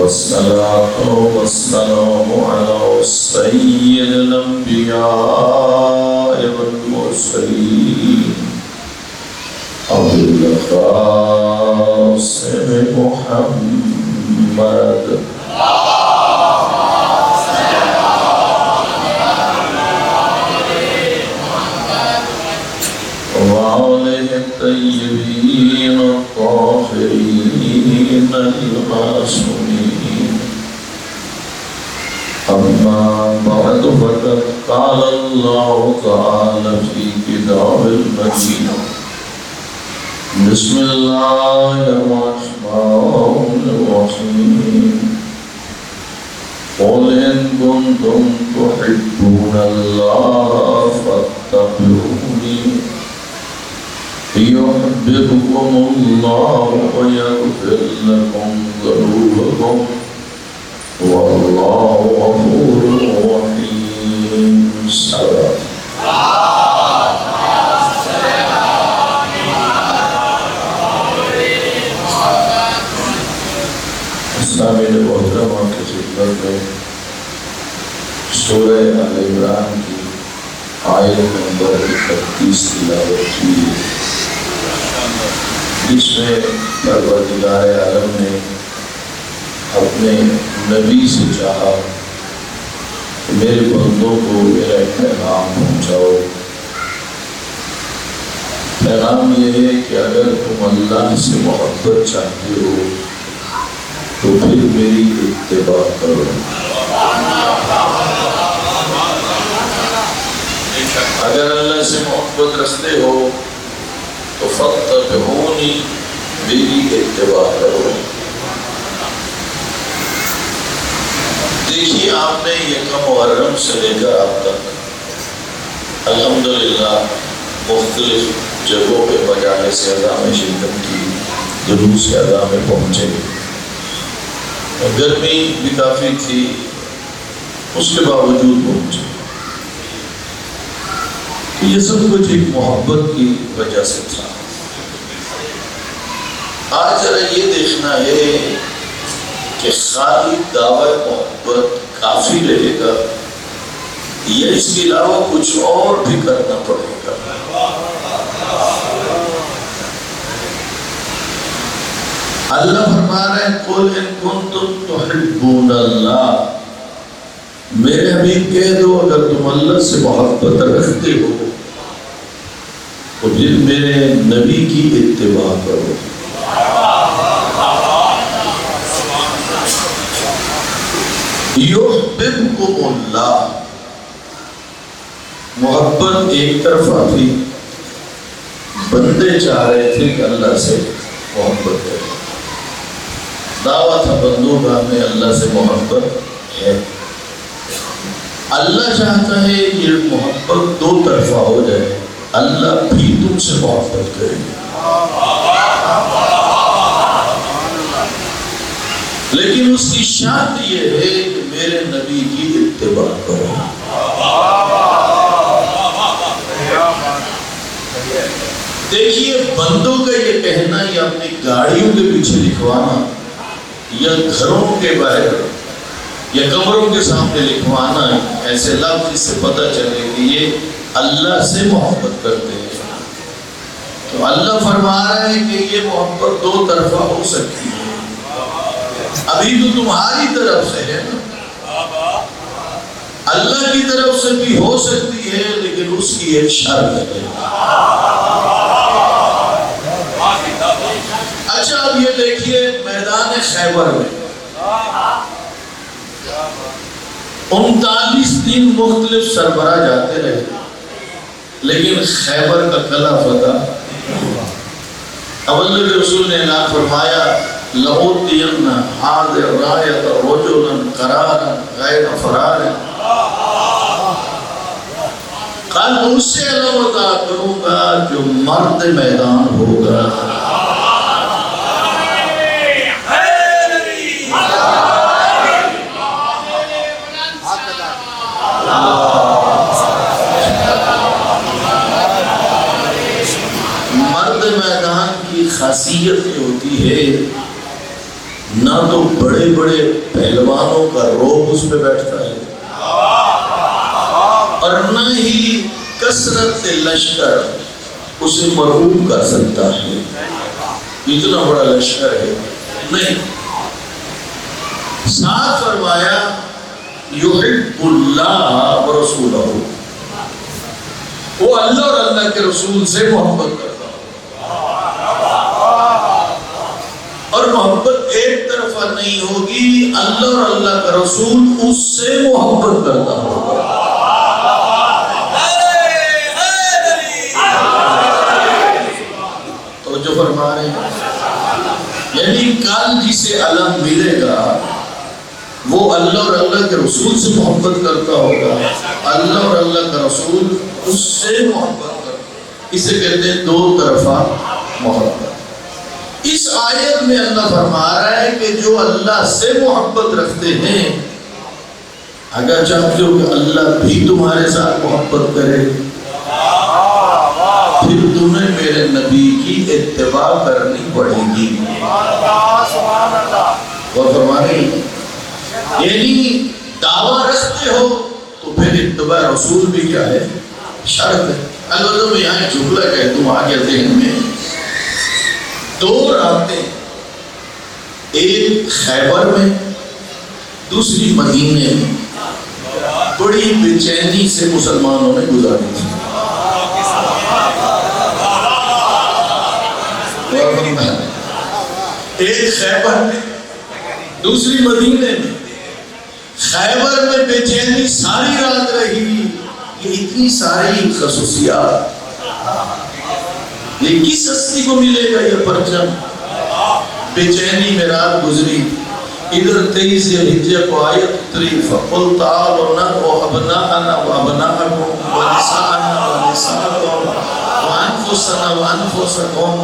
वस्सलातु वस्सलामु अला सय्यिदिल अंबिया वल मुरसलीन अबुल क़ासिम मुहम्मद वालिहि तय्यबीन ताहिरीन अल-मासूमीन। अम्मा बअद फ़क़द क़ाल अल्लाहु तआला फ़ी किताबिल मजीद बिस्मिल्लाहिर्रहमानिर्रहीम क़ुल इन कुंतुम तुहिब्बूनल्लाह फ़त्तबिऊनी युहब्बिबकुमुल्लाहु व यग़फिर लकुम ज़ुनूबकुम वल्लाहु गफ़ूरुर रहीम। मोहतरमा की खिदमत में सूरह आल इमरान की आयत नंबर 31 तिलावत की, जिसमें परवरदिगार आलम ने अपने नबी से चाहा कि मेरे बंदों को मेरा पैगाम पहुँचाओ। पैगाम ये है कि अगर तुम अल्लाह से मोहब्बत चाहते हो तो फिर मेरी इत्तिबा करो। अगर अल्लाह से मोहब्बत रखते हो तो फत्तबिऊनी, मेरी इत्तिबा करो। देखिए, आपने यकम मुहर्रम से लेकर अब तक अल्हम्दुलिल्लाह मुख्तलिफ जगहों पे मजालिस अज़ा में शिरकत की, जुलूस अज़ा में पहुँचे। गर्मी भी काफ़ी थी, उसके बावजूद पहुँचे। ये सब कुछ एक मोहब्बत की वजह से था। आज जरा ये देखना है कि खाली दावा मोहब्बत काफी रहेगा या इसके अलावा कुछ और भी करना पड़ेगा। अल्लाह फरमा रहे हैं कुल इन कुंतुम तुहिब्बूनल्लाह, मेरे हबीब कह दो अगर तुम अल्लाह से मोहब्बत रखते हो तो फिर मेरे नबी की इत्तिबा करो। युहिब्बुकुमुल्लाह, मोहब्बत एक तरफा थी, बंदे चाह रहे थे कि अल्लाह से मोहब्बत करें। दावा था बंदों का हमें अल्लाह से मोहब्बत है। अल्लाह चाहता है ये मोहब्बत दो तरफा हो जाए, अल्लाह भी तुमसे मोहब्बत करेगा। लेकिन उसकी शर्त ये है कि मेरे नबी की इत्तिबा करो। देखिए, बंदों का ये कहना या अपनी गाड़ियों के पीछे लिखवाना या घरों के बाहर या कमरों के सामने लिखवाना ऐसे लफ्ज़ जिससे पता चले कि ये अल्लाह से मोहब्बत करते हैं। तो अल्लाह फरमा रहा है कि ये मोहब्बत दो तरफा हो सकती है। अभी तो तुम्हारी तरफ से है ना, अल्लाह की तरफ से भी हो सकती है, लेकिन उसकी एक शर्त है। अच्छा, अब ये देखिए, मैदान खैबर में 39 दिन मुख्तलिफ सरबराह जाते रहे, लेकिन खैबर का कला फतह। अल्लाह के रसूल ने ऐलान फरमाया लउतियन्ना हाज़िर रायत रजुलन करारन गैर फरारन, कल उससे अलविदा करूंगा जो मर्द मैदान होगा। मर्द मैदान की खासियत ये होती है ना तो बड़े बड़े पहलवानों का रोब उस पे बैठता है और न ही कसरत लश्कर उसे मरहूब कर सकता है। इतना बड़ा लश्कर है नहीं। साथ फरमाया युहिब्बुल्लाह व रसूलहू, वो अल्लाह और अल्लाह के रसूल से मोहब्बत करता है। और मोहब्बत एक तरफा नहीं होगी, अल्लाह और अल्लाह का रसूल उससे मोहब्बत करता होगा। तो जो फरमा रहे हैं, यानी कल जिसे अलम मिलेगा वो अल्लाह और अल्लाह के रसूल से मोहब्बत करता होगा, अल्लाह और अल्लाह का रसूल उससे मोहब्बत करता। इसे कहते हैं दो तरफा मोहब्बत। इस आयत में अल्लाह फरमा रहा है कि जो अल्लाह से मोहब्बत रखते हैं, अगर चाहते हो कि अल्लाह भी तुम्हारे साथ मोहब्बत करे, फिर तुम्हें मेरे नबी की इत्तिबा करनी पड़ेगी। और फरमा रहे हैं, यानी दावा रखते हो तो फिर इत्तिबा रसूल भी क्या है, शर्त है। अलबत्ता मैं यहाँ जुमला कह दूं आगे ज़हन में, दो रातें, एक खैबर में दूसरी मदीने में, बड़ी बेचैनी से मुसलमानों ने गुजारी थी। एक खैबर में दूसरी मदीने में। खैबर में बेचैनी सारी रात रही। ये इतनी सारी खसूसियात, ये किस हस्ती को मिलेगा ये परचम? बेचैनी में रात गुजरी। इधर 23 हिज्जे को आयत उतरी, फकुल ताल व अबनाअना व अबनाअकुम व निसाअना व निसाअकुम व अनफुसना व अनफुसकुम।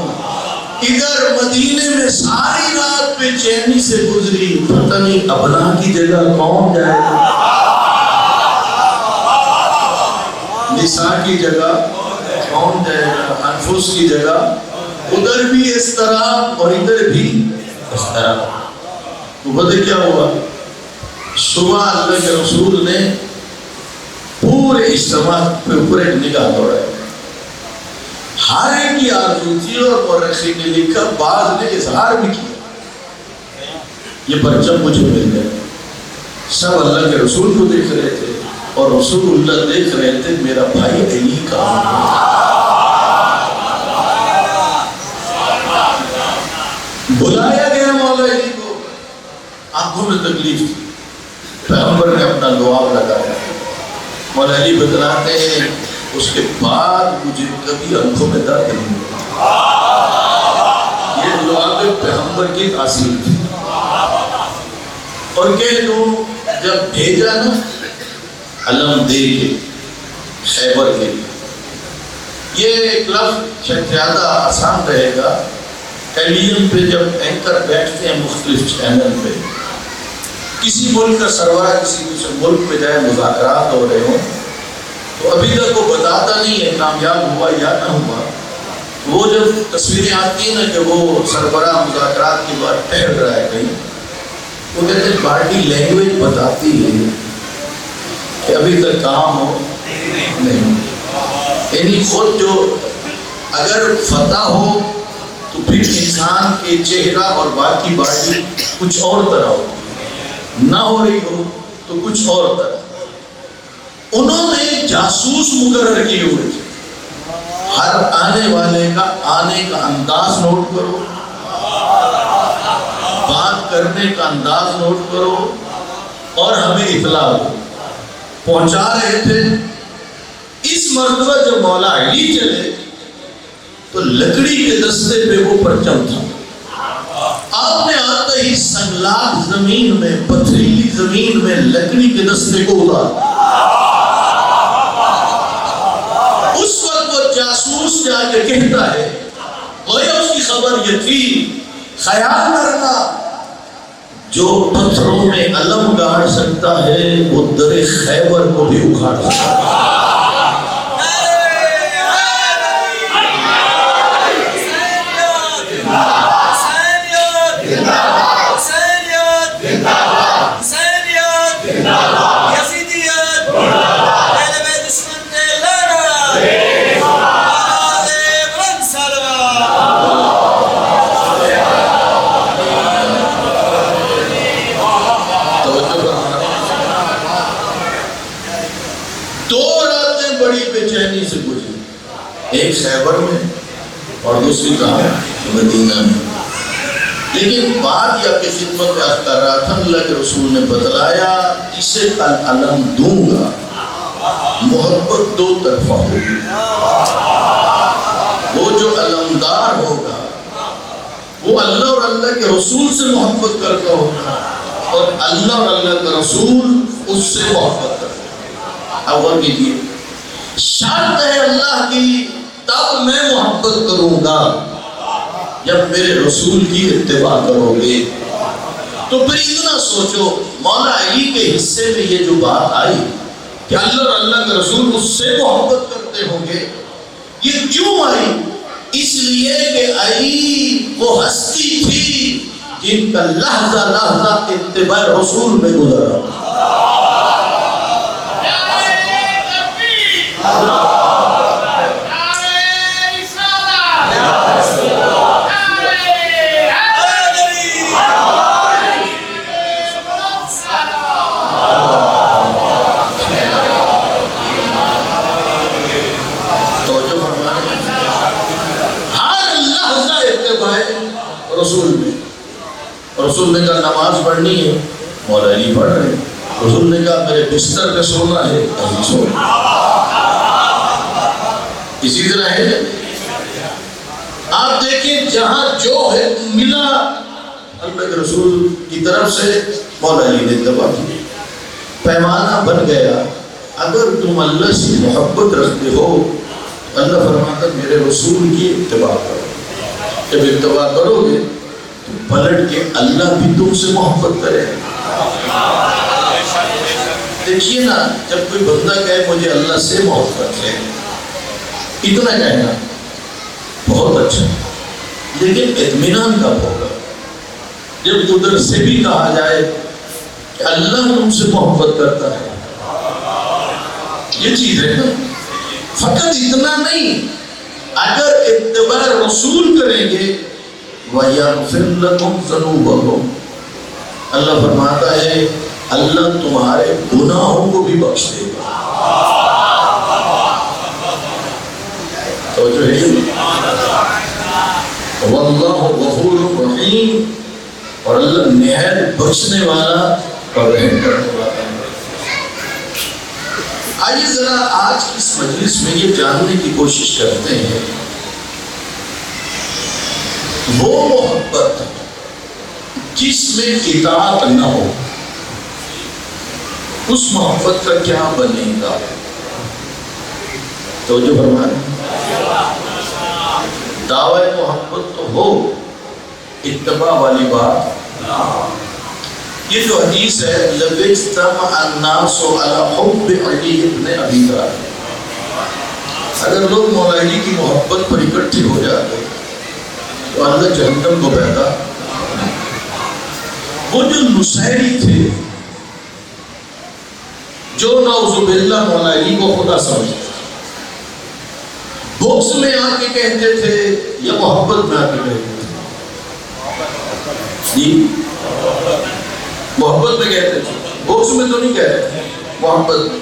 इधर मदीने में सारी रात बेचैनी से गुजरी, पता नहीं अबना की जगह कौन जाएगा, निसा की जगह कौन जाएगा, अनफुस की जगह। उधर भी इस तरह और इधर भी इस तरह। तो पता क्या हुआ, सुबह अल्लाह के रसूल ने पूरे इज्तिमा पे ऊपर एक निगाह दौड़ाई। हर एक की आरज़ू थी और मुर्रिखीन ने लिखा, बाद ने इजहार भी किया, ये परचम मुझे मिल गया। सब अल्लाह के रसूल को देख रहे थे और रसूलुल्लाह देख रहे थे मेरा भाई अली कहाँ है। बुलाया गया मौला अली को, आंखों में तकलीफ थी, पैगंबर ने अपना दुआब लगाया। मौला अली बतलाते हैं, उसके बाद मुझे कभी आंखों में दर्द नहीं हुआ। ये दुआब पैगंबर की तासीर थी। और कह दूं, जब भेजा ना अलम दे के खैबर के, ये एक लफ्ज़ शायद ज़्यादा आसान रहेगा। टेलीविजन पे जब एंकर बैठते हैं मुख्तलिफ चैनल पे, किसी मुल्क का सरवरा किसी दूसरे मुल्क में जाए, मुज़ाकरात हो रहे हों, तो अभी तक वो बताता नहीं है कामयाब हुआ या ना हुआ। वो जब तस्वीरें आती हैं ना कि वो सरबरा मुज़ाकरात के बाद ठहर रहा है कहीं, वो कहते हैं पार्टी लैंग्वेज बताती है कि अभी तक काम हो नहीं। यानी खुद जो अगर फतह हो तो फिर इंसान के चेहरा और बाकी बॉडी कुछ और तरह हो, ना हो रही हो तो कुछ और तरह। उन्होंने जासूस मुकर्रर किए हुए थे। हर आने वाले का आने का अंदाज नोट करो, बात करने का अंदाज नोट करो और हमें इत्तला दो। पहुंचा रहे थे। इस मर्तबा जब मौला अली चले तो लकड़ी के दस्ते पे वो परचम था। आपने आते ही संगलाग जमीन में, पथरीली जमीन में लकड़ी के दस्ते को उतारा। उस वक्त वो जासूस जाके कहता है, उसकी खबर यकीन ख्याल करना, जो पत्थरों में अलम गाड़ सकता है वो दरे खैबर को भी उखाड़ सकता है। बेचैनी से गुजरी, एक खैबर में और दूसरी कहाँ, मदीना में। लेकिन बात यह कि खिदमत में अर्ज कर रहा था, अल्लाह के रसूल ने बतलाया इसे कल अलम दूंगा, मोहब्बत दो तरफा होगी। वो जो अलमदार होगा वो अल्लाह और अल्लाह के रसूल से मोहब्बत करता होगा, और अल्लाह और अल्लाह का रसूल उससे मोहब्बत करता है। अब और कीजिए, शर्त है अल्लाह की, तब मैं मोहब्बत करूंगा जब मेरे रसूल की इत्तिबा करोगे। तो फिर इतना सोचो, मौला अली के हिस्से में ये जो बात आई कि अल्लाह और अल्लाह के रसूल उससे मोहब्बत करते होंगे, ये क्यों आई? इसलिए कि अली वो हस्ती थी जिनका लहजा लहजा इत्तिबा रसूल में गुजरा। रसूल में, रसूल ने कहा नमाज पढ़नी है, मौला अली पढ़ रहे। रसूल ने कहा मेरे बिस्तर पे सोना है, अली सो। इसी तरह है, आप देखिए जहां जो है मिला अल्लाह के रसूल की तरफ से, मौला अली ने दबा की, पैमाना बन गया। अगर तुम अल्लाह से मोहब्बत रखते हो, अल्लाह फरमाता मेरे रसूल की इत्तिबा करो। जब इत्तिबा करोगे तो पलट के अल्लाह भी तुमसे मोहब्बत करेगा। देखिए ना, जब कोई बंदा कहे मुझे अल्लाह से मोहब्बत है, इतना कहना बहुत अच्छा, लेकिन इत्मीनान कब होगा? जब उधर से भी कहा जाए कि अल्लाह तुमसे मोहब्बत करता है, ये चीज है ना। फकत इतना नहीं, अगर इत्तिबा रसूल करेंगे, अल्लाह फरमाता है अल्लाह तुम्हारे गुनाहों को भी बख्श देगा। तो जो है वल्लाहु गफूरुर रहीम, और अल्लाह निहायत बख्शने वाला और रहम करने वाला है। आइए जरा आज की इस मजलिस में ये जानने की कोशिश करते हैं, वो मोहब्बत जिसमें इताअत न हो, उस मोहब्बत का क्या बनेगा? तो जो फरमाया दावा मोहब्बत तो हो, इत्तिबा वाली बात ना। ये जो हदीस है, अगर लोग मौला अली की मोहब्बत पर इकट्ठे हो जाते तो अल्लाह जहन्नम को पैदा। वो जो नुसैरी थे, जो नौजुबिल्लाह मौला अली को खुदा समझते, बुग़्ज़ में आके कहते थे या मोहब्बत में आके कहते थे? जी, मोहब्बत में कहते थे, बुग़्ज़ में तो नहीं कहते, मोहब्बत में।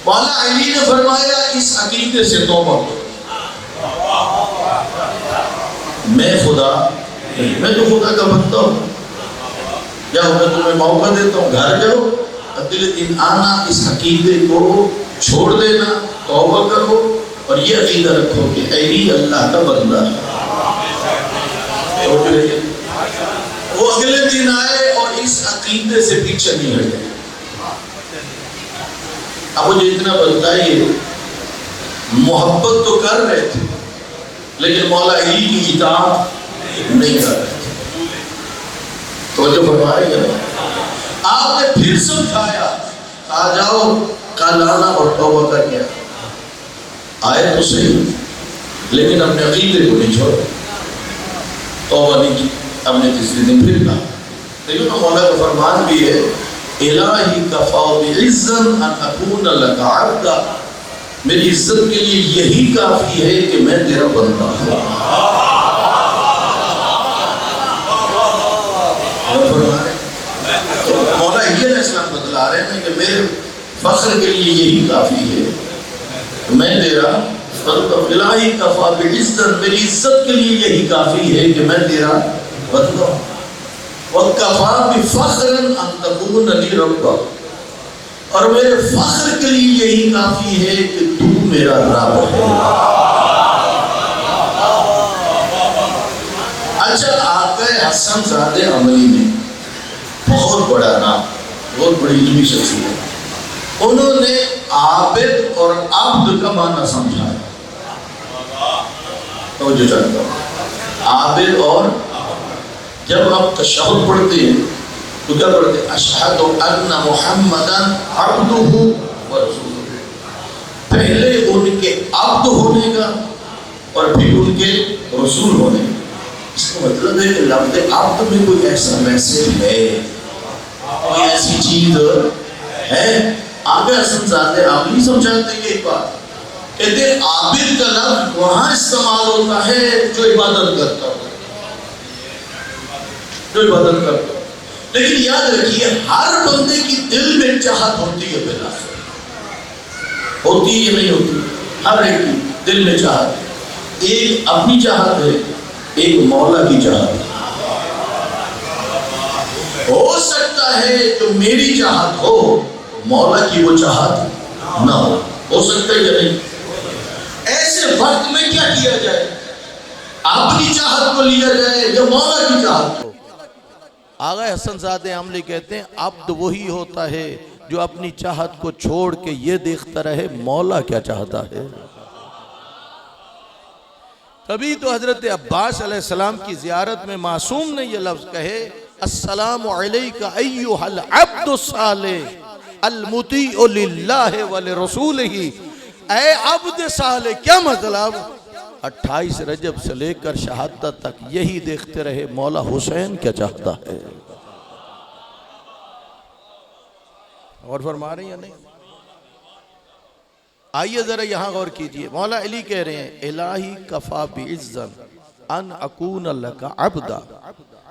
मौला अली ने फरमाया इस अकीदे से तौबा करो, मैं खुदा, मैं तो खुदा का बंदा हूँ, जाओ मैं तुम्हें मौका देता हूँ, घर जाओ, अगले दिन आना, इस अकीदे को छोड़ देना, तौबा करो और ये अकीदा रखो कि अली अल्लाह का बंदा है। वो अगले दिन आए और इस अकीदे से पीछे नहीं हटे। अब मुझे इतना बताइए, मोहब्बत तो कर रहे थे लेकिन मौला अली की इताअत नहीं कर रहे थे। तो जो फरमाया आपने फिर समझाया, आ जाओ कल आना और तौबा करके आए तो सही, लेकिन अपने अकीदे को नहीं छोड़ा, तौबा नहीं की। अपने तीसरे दिन फिर कहा। देखो ना, मौला का फरमान भी है, इलाही कफ़ा बिइज़्ज़न अन अकून लका अब्दा, मेरी इज्जत के लिए यही काफी है कि मैं तेरा बंदा हूँ। तो मौला इस्लाम बतला रहे हैं कि मेरे फख्र के लिए यही काफी है मैं तेरा बंदा, इलाही कफा बिइज्जत, मेरी इज्जत के लिए यही काफी है कि मैं तेरा बंदा हूं। और कफा बिफख्रन अन तकून ली रब्बा, और मेरे फख्र के लिए यही काफी है कि तू मेरा रब है। अच्छा, आका हसन ज़ादे अमली ने बहुत बड़ा नाम, बहुत बड़ी इल्मी शख्सियत, उन्होंने आबिद और अब्द का माना समझाया। तो जो चाहता हूँ, आबिद और, जब आप तशहुद पढ़ते हैं तो क्या पढ़ते हैं? अशहदु अन्ना मुहम्मदन अब्दुहु व रसूलुहु। पहले उनके अब्द होने का और फिर उनके रसूल होने का। इसका मतलब है कि लफ्ज़ अब्द में कोई ऐसा मैसेज है, कोई ऐसी चीज है। आगे हसन ज़ादे आमली समझाते हैं एक बात, कहते आबिद का लफ्ज़ वहां इस्तेमाल होता है जो इबादत करता है, जो इबादत करता है। लेकिन याद रखिए, हर बंदे की दिल में चाहत होती है, बिना होती है नहीं होती, हर एक की दिल में चाहत है। एक अपनी चाहत है, एक मौला की चाहत है। हो सकता है जो मेरी चाहत हो, मौला की वो चाहत ना हो सकता है या नहीं? ऐसे वक्त में क्या किया जाए? अपनी चाहत को लिया जाए या मौला की चाहत को? आगा हसन ज़ादे आमली कहते हैं, अब्द वही होता है जो अपनी चाहत को छोड़ के ये देखता रहे मौला क्या चाहता है। तभी तो हजरत अब्बास अलैहिस्सलाम की ज़ियारत में मासूम ने ये लफ्ज़ कहे, अस्सलामु अलैका अय्युहल अब्दु सालिह अल मुतीउ लिल्लाहि व लिरसूलिही। ऐ अब्द सालिह, क्या मतलब? 28 रजब से लेकर शहादत तक यही देखते रहे मौला हुसैन क्या चाहता है। और फरमा रहे हैं या नहीं? आइए जरा यहां गौर कीजिए। मौला अली कह रहे हैं, इलाही कफा बिइज्जत अन अकून लका अब्दा।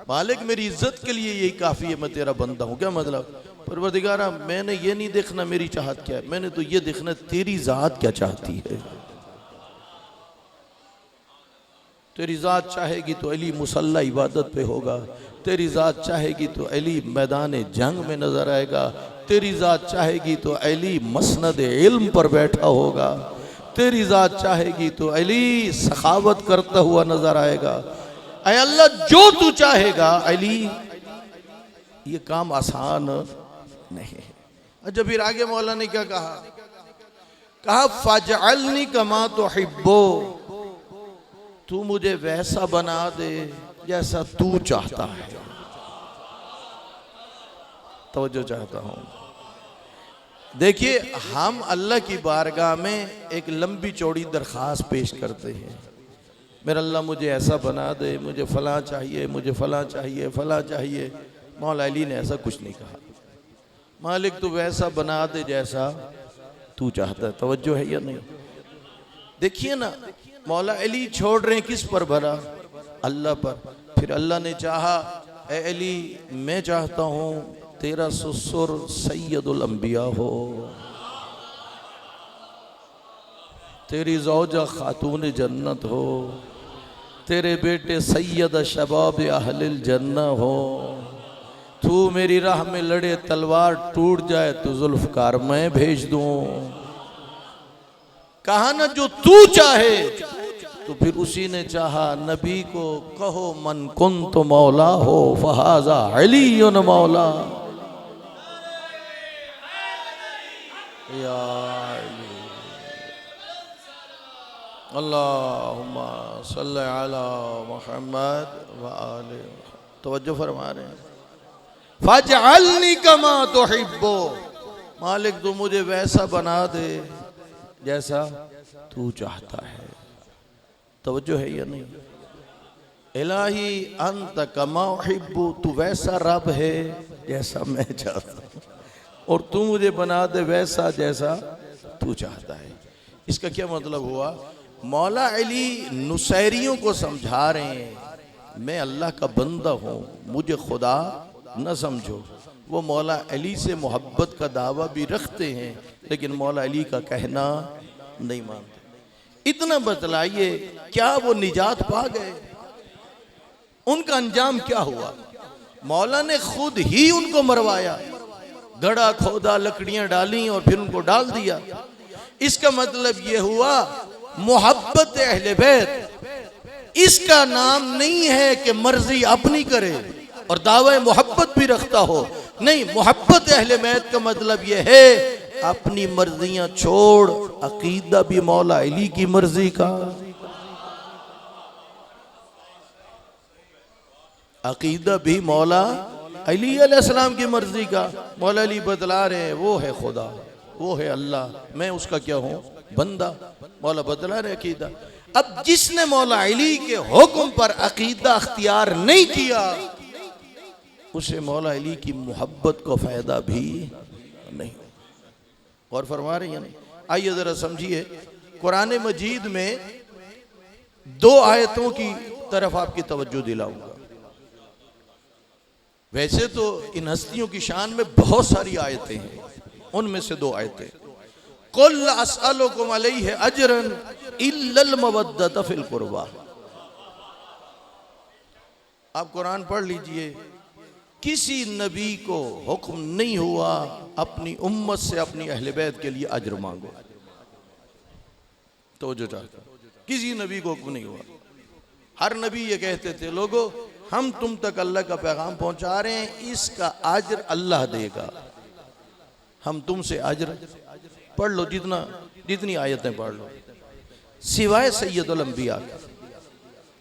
मालिक, मेरी इज्जत के लिए यही काफी है, मैं तेरा बंदा हूं। क्या मतलब? परवरदिगारा, मैंने ये नहीं देखना मेरी चाहत क्या है, मैंने तो ये देखना तेरी जात क्या चाहती है। तेरी ज़ात चाहेगी तो अली मुसल्ला इबादत पे होगा, तेरी ज़ात चाहेगी तो अली मैदान जंग में नज़र आएगा, तेरी ज़ात चाहेगी तो अली मसनद इल्म पर बैठा होगा, तेरी ज़ात चाहेगी तो अली सखावत करता हुआ नज़र आएगा। ऐ अल्लाह, जो तू चाहेगा अली। ये काम आसान नहीं है। अच्छा, फिर आगे मौला ने क्या कहा? कहा फजअलनी कमा तुहिब्बो, तू मुझे वैसा बना दे जैसा तू चाहता है। तो जो चाहता हूं। देखिए, हम अल्लाह की बारगाह में एक लंबी चौड़ी दरख्वास्त पेश करते हैं, मेरा अल्लाह मुझे ऐसा बना दे, मुझे फलां चाहिए, मुझे फलां चाहिए, फलां चाहिए। मौला अली ने ऐसा कुछ नहीं कहा। मालिक, तू वैसा बना दे जैसा तू चाहता है। तवज्जो है या नहीं? देखिए ना, मौला अली छोड़ रहे हैं किस पर भरा? अल्लाह पर। फिर अल्लाह ने चाहा, ए अली, मैं चाहता हूँ तेरा ससुर सैयदुल अंबिया हो, तेरी ज़ौजा खातून जन्नत हो, तेरे बेटे सैयद शबाब अहलिल जन्ना हो। तू मेरी राह में लड़े, तलवार टूट जाए तो जुल्फकार मैं भेज दूँ। कहा ना जो तू चाहे। तो फिर उसी ने चाहा, नबी को कहो मन कुन तो मौला हो फहाजा अलीयुन मौला। या अल्लाहुम्मा सल्ली अला मुहम्मद व आले। तवज्जो फरमा रहे हैं, फजअलनी कमा तुहिब्बो। मालिक, तू मुझे वैसा बना दे जैसा तू चाहता है। तवज्जो है या नहीं? इलाही अंत कमा उहिब्बु, तू वैसा रब है जैसा मैं चाहता हूँ, और तू मुझे बना दे वैसा जैसा तू चाहता है। इसका क्या मतलब हुआ? मौला अली नुसैरियों को समझा रहे हैं, मैं अल्लाह का बंदा हूँ, मुझे खुदा न समझो। वो मौला अली से मोहब्बत का दावा भी रखते हैं, लेकिन मौला अली का कहना नहीं मानते। इतना बतलाइए, क्या वो निजात पा गए? उनका अंजाम क्या हुआ? मौला ने खुद ही उनको मरवाया, गड़ा खोदा, लकड़ियां डाली और फिर उनको डाल दिया। इसका मतलब यह हुआ मोहब्बत अहले बैत इसका नाम नहीं है कि मर्जी अपनी करे और दावा मोहब्बत भी रखता हो। नहीं, मोहब्बत अहले बैत का मतलब यह है अपनी मर्जियां छोड़ अकीदा भी मौला अली की मर्जी का, अकीदा भी मौला अली अलैहिस्सलाम की मर्जी का। मौला अली बतला रहे हैं वो है खुदा, वो है अल्लाह, मैं उसका क्या हूं? बंदा। मौला बतला रहे अकीदा। अब जिसने मौला अली के हुक्म पर अकीदा अख्तियार नहीं किया उसे मौला अली की मोहब्बत को फायदा भी नहीं। और फरमा रहे हैं नहीं? आइए जरा समझिए, कुरान मजीद में 2 आयतों की तरफ आपकी तवज्जो दिलाऊंगा। वैसे तो इन हस्तियों की शान में बहुत सारी आयतें हैं, उनमें से 2 आयतें। कुल अस्अलुकुम अलैहि अजरन इल्लल मवद्दत फिल कुर्बा। आप कुरान पढ़ लीजिए, किसी नबी को हुक्म नहीं हुआ अपनी उम्मत से अपनी अहले बैत के लिए अजर मांगो। तो जो चाहता, किसी नबी को हुक्म नहीं हुआ। हर नबी ये कहते थे, लोगों हम तुम तक अल्लाह का पैगाम पहुंचा रहे हैं, इसका अजर अल्लाह देगा, हम तुमसे अजर पढ़ लो, जितनी आयतें पढ़ लो, सिवाय सैयदुल अंबिया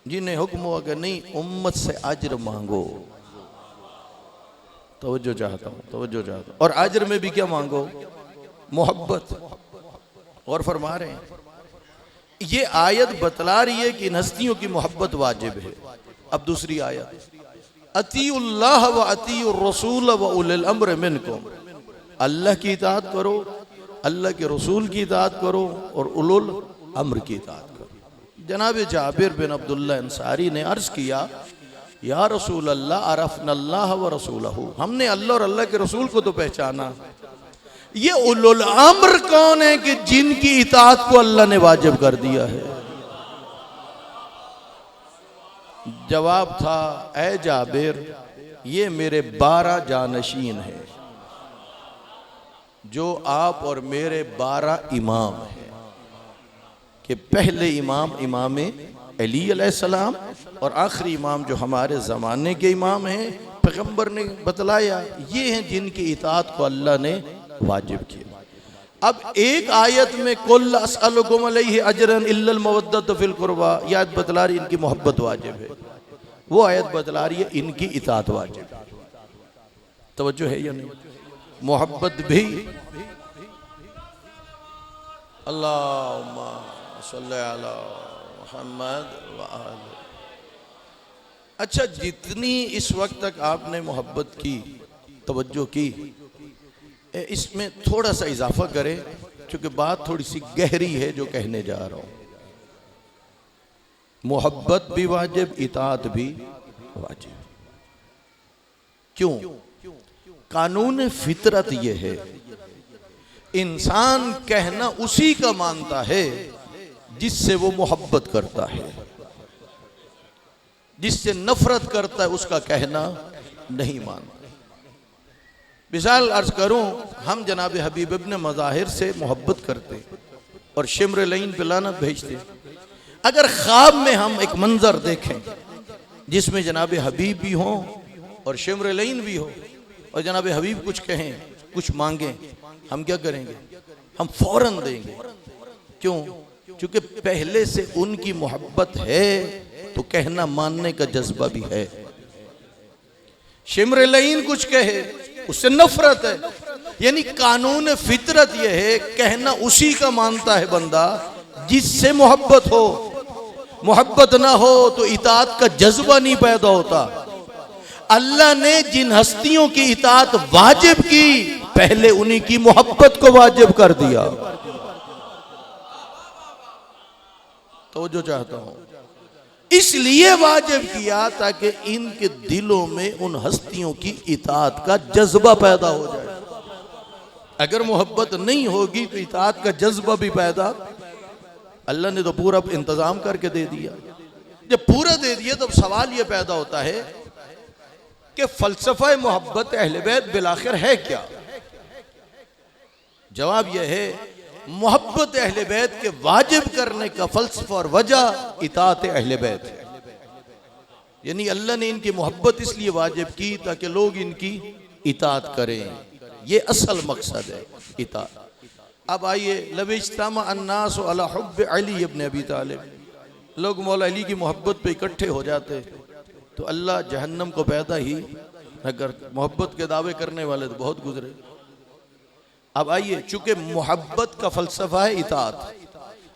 जिन्हें हुक्म हुआ कि नहीं उम्मत से अजर मांगो। तवज्जो चाहता हूँ, तवज्जो चाहता हूँ। और अजर में भी क्या मांगो? मोहब्बत। और फरमा रहे हैं ये आयत बतला रही है कि इन हस्तियों की मोहब्बत वाजिब है। अब दूसरी आयत, अतीउल्लाह व अतीउर रसूल व उलिल अम्र मिनकुम। अल्लाह की इताअत करो, अल्लाह के रसूल की इताअत करो और उलुल अम्र की इताअत करो। जनाब जाबिर बिन अब्दुल्लाह अंसारी ने अर्ज किया, या रसूल अल्लाह अरफ़नल्लाह व रसूलहू, हमने अल्लाह और अल्लाह के रसूल को तो पहचाना, ये उलुल अम्र कौन है कि जिनकी इताअत को अल्लाह ने वाजिब कर दिया है? जवाब था, ऐ जाबिर ये मेरे 12 जानशीन हैं, जो आप और मेरे 12 इमाम हैं, कि पहले इमाम इमाम अली अलैहिस्सलाम और आखिरी इमाम जो हमारे ज़माने के इमाम हैं, पैगंबर ने बतलाया, ये हैं जिनकी इताअत को अल्लाह ने वाजिब किया। अब एक आयत में कुल अस्अलुकुम अलैहि अजरन इल्लल मवद्दत फिल कुर्बा, ये आयत बतला रही इनकी मोहब्बत वाजिब है, वो आयत बतला रही है इनकी इताअत वाजिब। तवज्जो है या नहीं? मोहब्बत भी अल्लाहुम्मा सल्ली अला मुहम्मद व आले। अच्छा, जितनी इस वक्त तक आपने मोहब्बत की, तवज्जो की, इसमें थोड़ा सा इजाफा करें क्योंकि बात थोड़ी सी गहरी है जो कहने जा रहा हूं। मोहब्बत भी वाजिब, इताअत भी वाजिब। क्यों? कानून फितरत यह है, इंसान कहना उसी का मानता है जिससे वो मोहब्बत करता है, जिससे नफरत करता है उसका कहना नहीं मानता। मिसाल अर्ज करूं, हम जनाब हबीब इब्न मज़ाहिर से मोहब्बत करते और शिम्र लईन पे लानत भेजते। अगर ख्वाब में हम एक मंजर देखें जिसमें जनाब हबीब भी हों और शिम्र लईन भी हो और जनाब हबीब कुछ कहें, कुछ मांगें, हम क्या करेंगे? हम फौरन देंगे। क्यों? क्योंकि पहले से उनकी मोहब्बत है तो कहना मानने का जज्बा भी है। शिम्र लईन कुछ कहे उससे नफरत है, यानी कानून फितरत यह है, कहना उसी का मानता है बंदा जिससे मोहब्बत हो। मोहब्बत ना हो तो इताअत का जज्बा नहीं पैदा होता। अल्लाह ने जिन हस्तियों की इताअत वाजिब की, पहले उन्हीं की मोहब्बत को वाजिब कर दिया। तो जो चाहता हूं इसलिए वाजिब किया ताकि इनके दिलों में उन हस्तियों की इताअत का जज्बा पैदा हो जाए। अगर मोहब्बत नहीं होगी तो इताअत का जज्बा भी पैदा अल्लाह ने तो पूरा इंतजाम करके दे दिया। जब पूरा दे दिया तो सवाल यह पैदा होता है कि फलसफा मोहब्बत अहले बैत बिलाखिर है क्या? जवाब यह है, मोहब्बत अहले बैत के वाजिब करने का फलसफा और वजह इताअत अहले बैत है। यानी अल्लाह ने इनकी मोहब्बत इसलिए वाजिब की ताकि लोग इनकी इताअत करें, ये असल मकसद है इताअत। अब आइए, लविज्तमा अन्नास अला हुब्ब अली इब्न अबी तालिब, लोग मौला अली की मोहब्बत पे इकट्ठे हो जाते तो अल्लाह जहन्नम को पैदा ही न कर। मोहब्बत के दावे करने वाले तो बहुत गुजरे। अब आइए, चूंकि मोहब्बत का फलसफा है इताअत,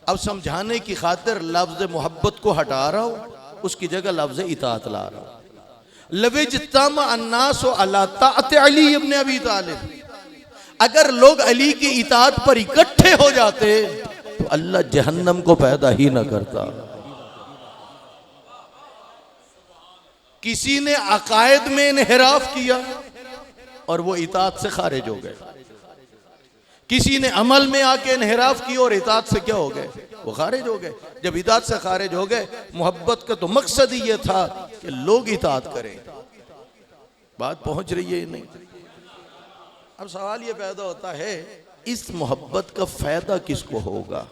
अब समझाने की खातिर लफ्ज मोहब्बत को हटा रहा हूं, उसकी जगह लफ्ज इताअत ला रहा हूं। लविज्तमा अन्नास अला ताअत अली इब्न अबी तालिब, अगर लोग अली की इताअत पर इकट्ठे हो जाते तो अल्लाह जहन्नम को पैदा ही ना करता। किसी ने अकायद में इन्हिराफ किया और वो इताअत से खारिज हो गए, किसी ने अमल में आके इन्हिराफ किया और इताअत से क्या हो गए? वो खारिज हो गए। जब इताअत से खारिज हो गए, मोहब्बत का तो मकसद ही ये था कि लोग इताअत करें। बात पहुंच रही है नहीं? अब सवाल ये पैदा होता है, इस मोहब्बत का फायदा किसको होगा?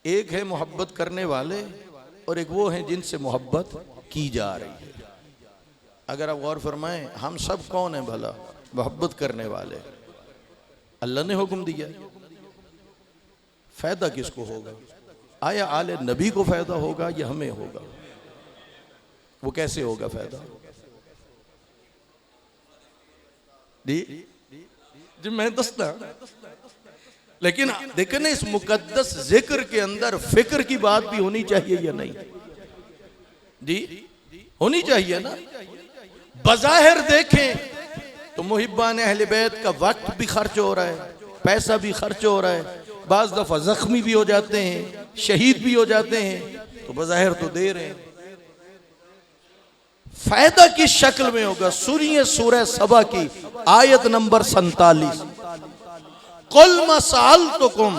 एक है मोहब्बत करने वाले और एक वो हैं जिनसे मोहब्बत की जा रही है। अगर आप गौर फरमाएं, हम सब कौन है भला? मोहब्बत करने वाले। अल्लाह ने हुक्म दिया, फायदा किसको होगा? आया आले नबी को फायदा होगा या हमें होगा? वो कैसे होगा फायदा? जी मैं दसना, लेकिन देखे ना, इस मुकद्दस जिक्र के अंदर फिक्र की बात भी होनी चाहिए या नहीं? जी होनी चाहिए ना। बज़ाहिर देखें तो मुहिब्बान अहले बैत का वक्त भी खर्च हो रहा है, पैसा भी खर्च हो रहा है, बाज़ दफा जख्मी भी हो जाते हैं, शहीद भी हो जाते हैं, तो बज़ाहिर तो दे रहे हैं। फायदा किस शक्ल में होगा? सुनिए सूरह सबा की आयत नंबर 47, कुल मा सअलतुकुम,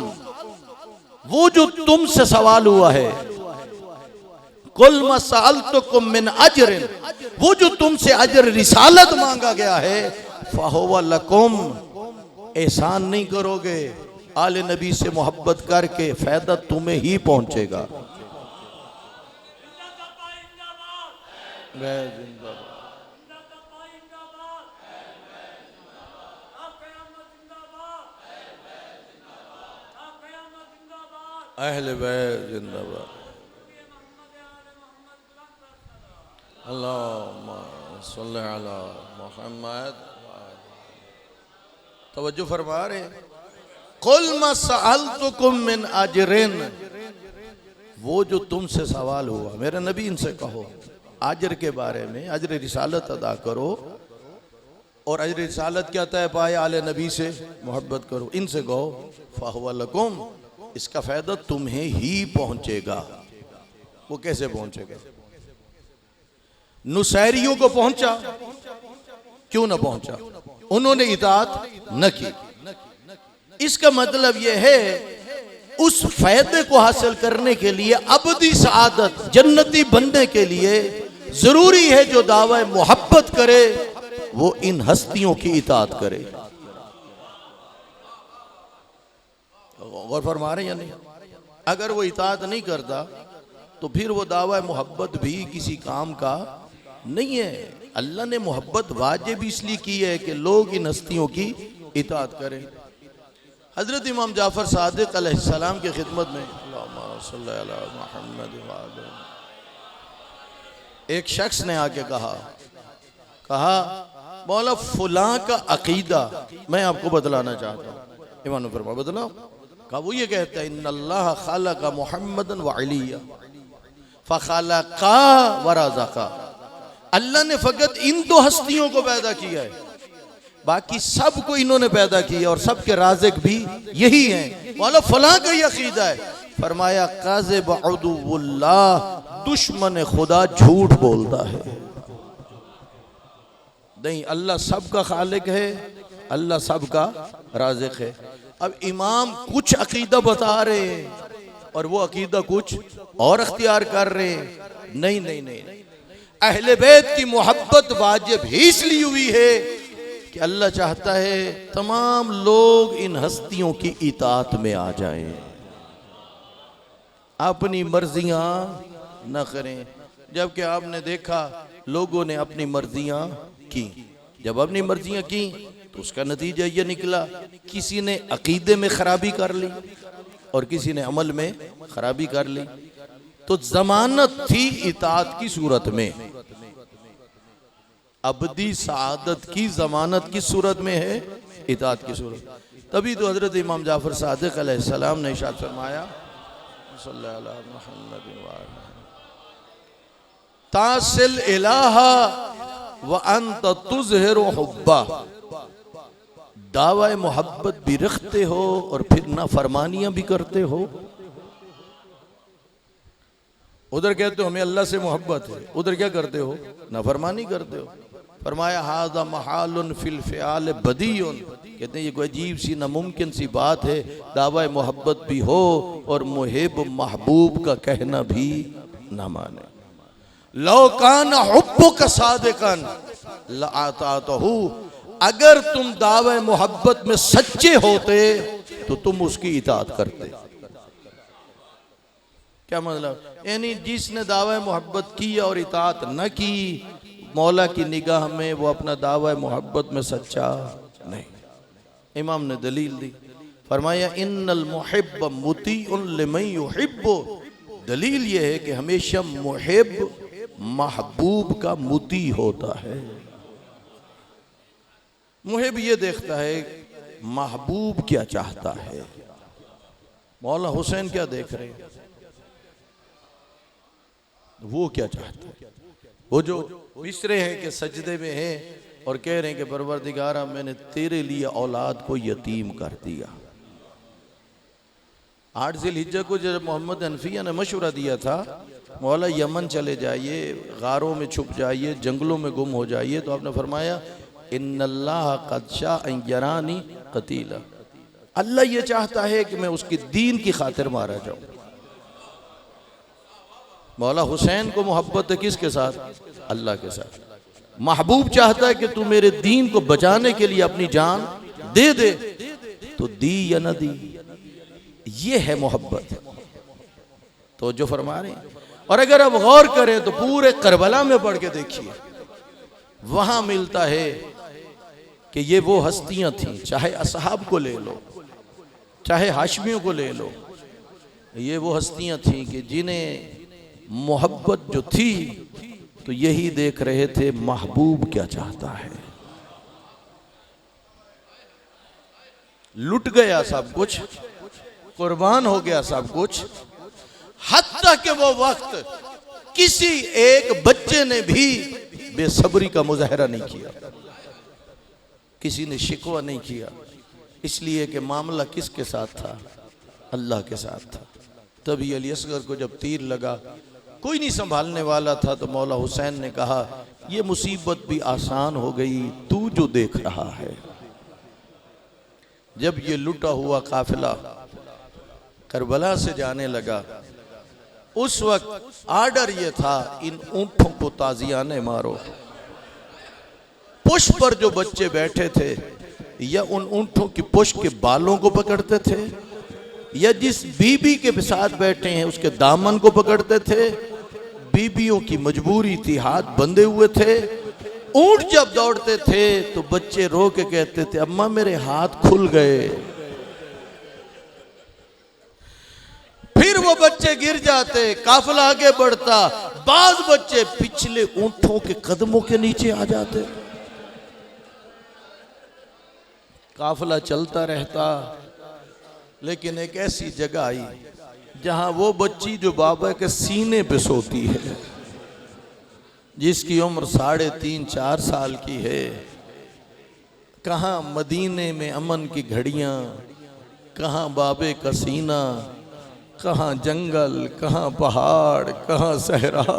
वो जो तुमसे सवाल हुआ है, कुल मा सअलतुकुम मिन अजरिन, वो जो तुमसे अजर रिसालत मांगा गया है, फहुवा लकुम, एहसान नहीं करोगे, आले नबी से मोहब्बत करके फायदा तुम्हें ही पहुंचेगा। अहले बैत जिंदाबाद। अल्लाहुम्मा सल्ली अला मुहम्मद। तवज्जो फरमा रहे, कुल मा सअलतुकुम मिन अजरिन, वो जो तुमसे सवाल हुआ मेरे नबी, इनसे कहो अजर के बारे में, अजर रिसालत अदा करो। और अजर रिसालत क्या तय पाए? आले नबी से मोहब्बत करो। इनसे कहो फहुवा लकुम, इसका फायदा तुम्हें ही पहुंचेगा। वो कैसे पहुंचेगा? नुसैरियों को पहुंचा, क्यों ना पहुंचा? उन्होंने इताअत न की। इसका मतलब यह है, उस फायदे को हासिल करने के लिए, अबदी सआदत, जन्नती बनने के लिए जरूरी है जो दावा मोहब्बत करे वो इन हस्तियों की इताअत करे। गौर फरमा रहे या नहीं? अगर वो इताअत नहीं करता तो फिर वो दावा मोहब्बत भी किसी काम का नहीं है। अल्लाह ने मोहब्बत वाजिब इसलिए की है कि लोग इन हस्तियों की इताअत करें। हजरत इमाम जाफर सादिक अलैहिस्सलाम की खिदमत में एक शख्स ने आके कहा मौला फुलां का अकीदा मैं आपको बतलाना चाहता हूँ। इमाम फरमा बतलाओ। कहा वो ये कहता है, इन्नल्लाह खालका मुहम्मदन व अलिया फखालका व रज़का, अल्लाह ने फकत इन दो हस्तियों को पैदा किया है, बाकी सब को इन्होंने पैदा किया और सबके राज़िक भी यही हैं। मौला फलां का ये अकीदा है। फरमाया काज़िब अदुव्वुल्लाह, दुश्मन खुदा झूठ बोलता है। नहीं, अल्लाह सबका खालिक है, अल्लाह सबका राज़िक है। अब इमाम कुछ अकीदा बता रहे हैं और वो अकीदा कुछ और अख्तियार कर रहे हैं। नहीं नहीं नहीं, नहीं। अहले बैत की मोहब्बत वाजिब ही इसलिए हुई है कि अल्लाह चाहता है तमाम लोग इन हस्तियों की इताअत में आ जाएं, अपनी मर्जियां न करें। जबकि आपने देखा लोगों ने अपनी मर्जियां की, जब अपनी मर्जियां की तो उसका नतीजा ये निकला, किसी ने अकीदे में खराबी कर ली और किसी ने अमल में खराबी कर ली। तो जमानत थी इताअत की सूरत में, अबदी सआदत की जमानत किस सूरत में है? इताअत की सूरत। तभी तो हजरत इमाम जाफर सादिक अलैहिस्सलाम ने इरशाद फरमाया सल्लल्लाहु अलैहि मुहम्मद तासिल इलाहा व अंत तुज़हिरु हुब्बा, दावा मोहब्बत भी रखते हो और फिर ना फरमानियां भी करते हो। उधर कहते हो हमें अल्लाह से मोहब्बत है, उधर क्या करते हो? ना फरमानी करते हो। फरमाया हाज़ा महालुन फिल फ़िआल बदीउन, कहते हैं ये कोई अजीब सी नामुमकिन सी बात है, दावा मोहब्बत भी हो और मुहिब महबूब का कहना भी ना माने। लो कान हुब्बुका सादिकन लअतातहु, अगर तुम दावे मोहब्बत में सच्चे होते तो तुम उसकी इताअत करते। क्या मतलब? यानी जिसने दावा मोहब्बत की और इताअत न की, मौला की निगाह में वो अपना दावा मोहब्बत में सच्चा नहीं। इमाम ने दलील दी, फरमाया इन्नल मुहिब्ब मुतीउन लिमन युहिब्बु, दलील ये है कि हमेशा मुहिब महबूब का मुती होता है। मुहिब ये देखता है महबूब क्या चाहता है। मौला हुसैन क्या देख रहे हैं, वो क्या चाहता है? वो जो बिसरे हैं कि सजदे में हैं और कह रहे हैं कि परवरदिगारा मैंने तेरे लिए औलाद को यतीम कर दिया। 8 ज़िलहिज्जा को जब मोहम्मद हनफिया ने मशवरा दिया था मौला यमन चले जाइए, गारों में छुप जाइए, जंगलों में गुम हो जाइए, तो आपने फरमाया इन्नल्लाह क़द शाअ अन यरानी क़तीला, अल्लाह ये चाहता है कि मैं उसकी दीन की खातिर मारा जाऊं। मौला हुसैन को मोहब्बत है किसके साथ? अल्लाह के साथ। महबूब चाहता है कि तू मेरे दीन को बचाने के लिए अपनी जान दे दे, तो दी या न दी, ये है मोहब्बत। तो जो फरमा रहे हैं, और अगर आप गौर करें तो पूरे करबला में पढ़ के देखिए, वहां मिलता है कि ये वो हस्तियां थीं, चाहे असहाब को ले लो, चाहे हाशमियों को ले लो, ये वो हस्तियां थीं कि जिन्हें मोहब्बत जो थी तो यही देख रहे थे महबूब क्या चाहता है। लुट गया सब कुछ, कुर्बान हो गया सब कुछ, हत्ता कि वो वक्त किसी एक बच्चे ने भी बेसब्री का मुजाहरा नहीं किया, किसी ने शिकवा नहीं किया, इसलिए कि मामला किसके साथ था? अल्लाह के साथ था। तभी अली असगर को जब तीर लगा, कोई नहीं संभालने वाला था, तो मौला हुसैन ने कहा ये मुसीबत भी आसान हो गई, तू जो देख रहा है। जब ये लुटा हुआ काफिला करबला से जाने लगा, उस वक्त आर्डर ये था इन ऊंटों को ताजियाने मारो। पुष्प पर जो बच्चे बैठे थे या उन ऊंटों की पुष्प के बालों को पकड़ते थे, या जिस बीबी के साथ बैठे हैं उसके दामन को पकड़ते थे। बीबियों की मजबूरी थी, हाथ बंधे हुए थे। ऊंट जब दौड़ते थे तो बच्चे रो के कहते थे अम्मा मेरे हाथ खुल गए। फिर वो बच्चे गिर जाते, काफिला आगे बढ़ता, बाज बच्चे पिछले ऊंटों के कदमों के नीचे आ जाते। काफिला चलता रहता, लेकिन एक ऐसी जगह आई जहां वो बच्ची जो बाबा के सीने पे सोती है, जिसकी उम्र 3.5-4 साल की है, कहाँ मदीने में अमन की घड़ियां, कहाँ बाबे का सीना, कहाँ जंगल, कहाँ पहाड़, कहाँ सहरा।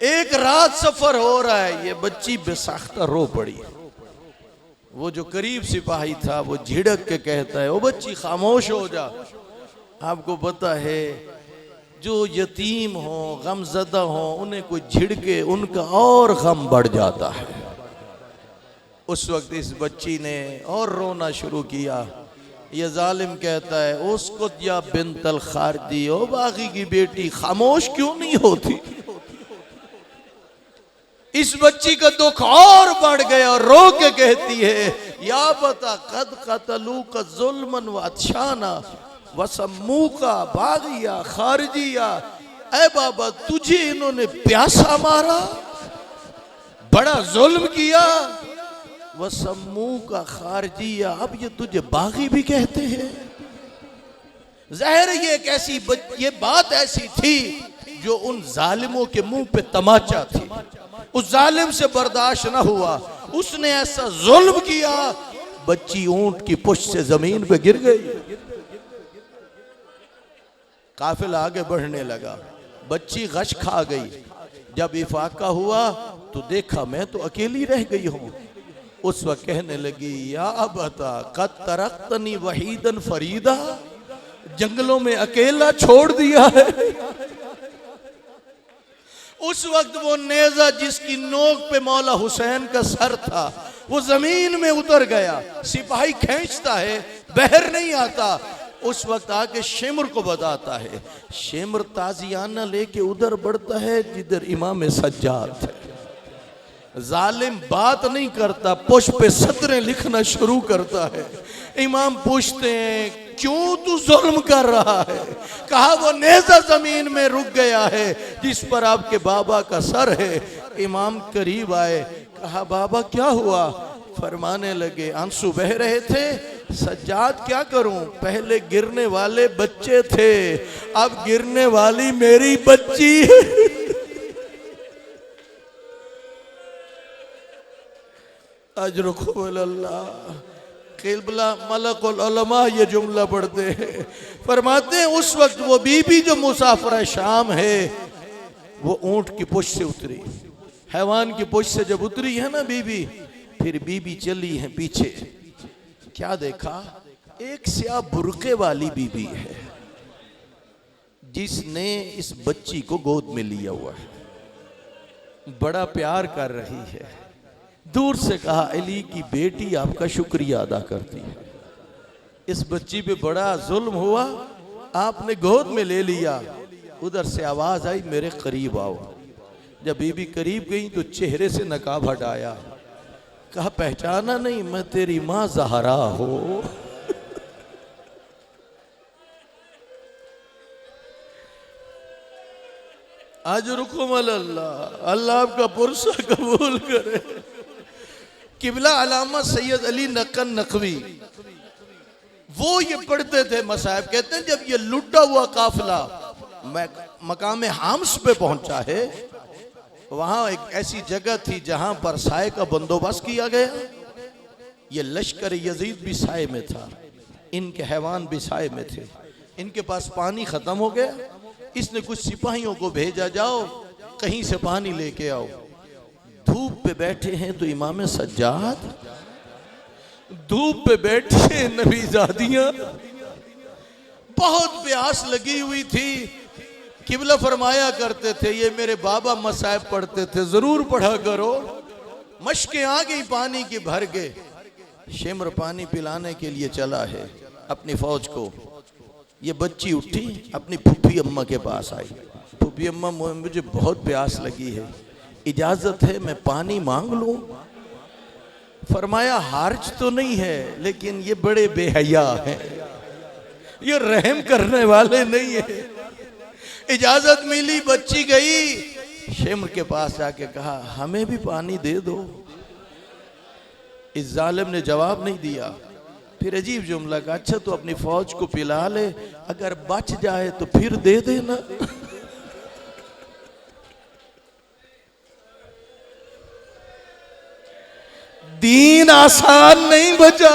एक रात सफर हो रहा है, ये बच्ची बेसाख्ता रो पड़ी, वो जो करीब सिपाही था वो झिड़क के कहता है, ओ बच्ची खामोश हो जा। आपको पता है जो यतीम हो, गमज़दा हो, उन्हें कोई झिड़के उनका और गम बढ़ जाता है। उस वक्त इस बच्ची ने और रोना शुरू किया। ये जालिम कहता है, उसको या बिनतल खारजी, ओ बागी की बेटी खामोश क्यों नहीं होती। इस बच्ची का दुख और बढ़ गया और रो के कहती है, या बता कद कतलू का जुल्मन व अछाना वसमू का बागिया खारजिया। ऐ बाबा तुझे इन्होंने प्यासा मारा, बड़ा जुल्म किया। वसमू का खारजिया, अब ये तुझे बागी भी कहते हैं। ज़ाहिर ये एक ऐसी ये बात ऐसी थी जो उन जालिमों के मुंह पे तमाचा थी। उस जालिम से बर्दाश्त न हुआ, उसने ऐसा जुल्म किया, बच्ची ऊंट की पुष्ट से जमीन पे गिर गई। काफिला आगे बढ़ने लगा, बच्ची गश खा गई। जब इफाका हुआ तो देखा मैं तो अकेली रह गई हूं। उस वक्त कहने लगी, या अबता कद तरक्तनी वहीदन फरीदा, जंगलों में अकेला छोड़ दिया है। उस वक्त वो नेजा जिसकी नोक पे मौला हुसैन का सर था वो जमीन में उतर गया। सिपाही खींचता है, बहर नहीं आता। उस वक्त आके शेमर को बताता है। शेमर ताजियाना लेके उधर बढ़ता है जिधर इमाम सज्जाद है। जालिम बात नहीं करता, पुष्प पे सतरें लिखना शुरू करता है। इमाम पूछते हैं, क्यों तू जुल्म कर रहा है। कहा, वो नेज़ा जमीन में रुक गया है जिस पर आपके बाबा का सर है। इमाम करीब आए, कहा, बाबा क्या हुआ। फरमाने लगे, आंसू बह रहे थे। सज्जाद क्या करूं, पहले गिरने वाले बच्चे थे, अब गिरने वाली मेरी बच्ची है। अजरुकुम अल्लाह किबला मलकुल उलमा ये जुमला पढ़ते हैं। फरमाते हैं उस वक्त वो बीबी जो मुसाफिर शाम है वो ऊंट की पुष्ट से उतरी। हैवान की पुष्ट से जब उतरी है ना बीबी, फिर बीबी चली है पीछे। क्या देखा, एक स्याह बुरके वाली बीबी है जिसने इस बच्ची को गोद में लिया हुआ है, बड़ा प्यार कर रही है। दूर से कहा, अली की बेटी आपका शुक्रिया अदा करती है। इस बच्ची पे बड़ा जुल्म हुआ, आपने गोद में ले लिया। उधर से आवाज आई, मेरे करीब आओ। जब बीबी करीब गई तो चेहरे से नकाब हटाया। कहा, पहचाना नहीं, मैं तेरी माँ ज़हरा हो। अजरुकुम अल्लाह, अल्लाह आपका पुरसा कबूल करे। किबला अलामा सैयद अली नक्कन नकवी वो ये पढ़ते थे मसाहब। कहते हैं जब ये लुटा हुआ काफिला मकाम हाम्स पे पहुंचा है, वहां एक ऐसी जगह थी जहां पर साए का बंदोबस्त किया गया। ये लश्कर यजीद भी साए में था, इनके हैवान भी साए में थे। इनके पास पानी खत्म हो गया, इसने कुछ सिपाहियों को भेजा, जाओ कहीं से पानी लेके आओ। धूप पे बैठे हैं तो इमाम सज्जाद, धूप पे बैठे हैं नबीजादियां, बहुत प्यास लगी हुई थी। किबला फरमाया करते थे, ये मेरे बाबा मसाइब पढ़ते थे, जरूर पढ़ा करो। मशकें आ गई पानी की भर के। शेमर पानी पिलाने के लिए चला है अपनी फौज को। ये बच्ची उठी, अपनी फूफी अम्मा के पास आई। फूफी अम्मा, मुझे बहुत प्यास लगी है, इजाजत है मैं पानी मांग लूं। फरमाया, हार्ज तो नहीं है, लेकिन ये बड़े बेहया हैं, ये रहम करने वाले नहीं है। इजाजत मिली, बच्ची गई। शेमर के पास जाके कहा, हमें भी पानी दे दो। इस जालिम ने जवाब नहीं दिया। फिर अजीब जुमला का, अच्छा तो अपनी फौज को पिला ले, अगर बच जाए तो फिर दे देना। दीन आसान नहीं बचा।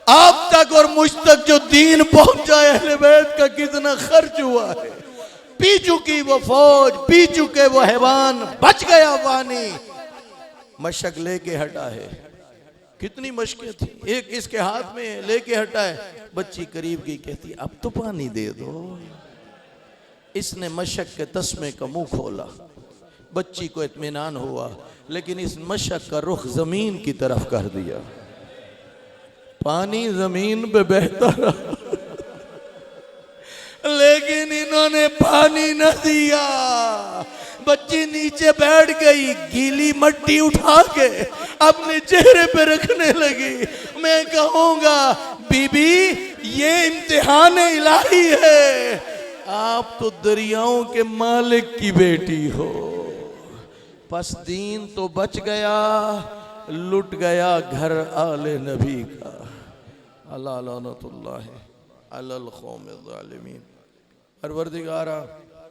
आप तक और मुझ तक जो दीन पहुंचा है, अहले बैत का कितना खर्च हुआ है। पी चुकी वो फौज, पी चुके वो हैवान, बच गया पानी। मशक लेके हटा है। कितनी मशकें थी। एक इसके हाथ में लेके हटाए, बच्ची करीब गई, कहती अब तो पानी दे दो। इसने मशक के तस्मे का मुंह खोला, बच्ची को इत्मीनान हुआ, लेकिन इस मशक का रुख जमीन की तरफ कर दिया। पानी जमीन पे बहता रहा, लेकिन इन्होंने पानी न दिया। बच्ची नीचे बैठ गई, गीली मट्टी उठा के अपने चेहरे पे रखने लगी। मैं कहूंगा बीबी ये इम्तिहान इलाही है, आप तो दरियाओं के मालिक की बेटी हो। बस दीन तो बच गया, लुट गया घर आले नबी का। अल्लाह लानतुल्लाह अलल कौमिज़ ज़ालिमीन। परवरदिगारा